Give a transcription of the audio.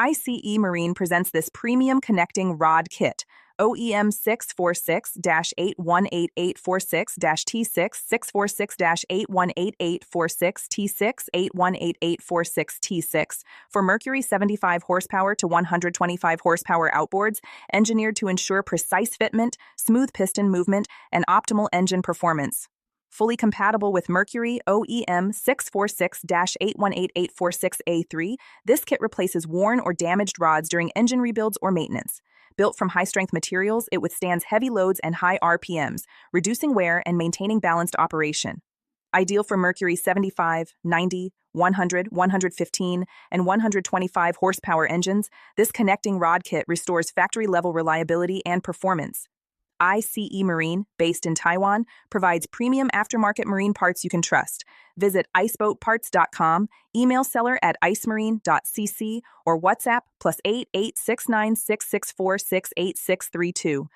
ICE Marine presents this premium connecting rod kit, OEM 646-818846-T6-646-818846-T6-818846T6 for Mercury 75 horsepower to 125 horsepower outboards, engineered to ensure precise fitment, smooth piston movement, and optimal engine performance. Fully compatible with Mercury OEM 646-818846A3, this kit replaces worn or damaged rods during engine rebuilds or maintenance. Built from high-strength materials, it withstands heavy loads and high RPMs, reducing wear and maintaining balanced operation. Ideal for Mercury 75, 90, 100, 115, and 125 horsepower engines, this connecting rod kit restores factory-level reliability and performance. ICE Marine, based in Taiwan, provides premium aftermarket marine parts you can trust. Visit iceboatparts.com, email seller at icemarine.cc, or WhatsApp +886966468632.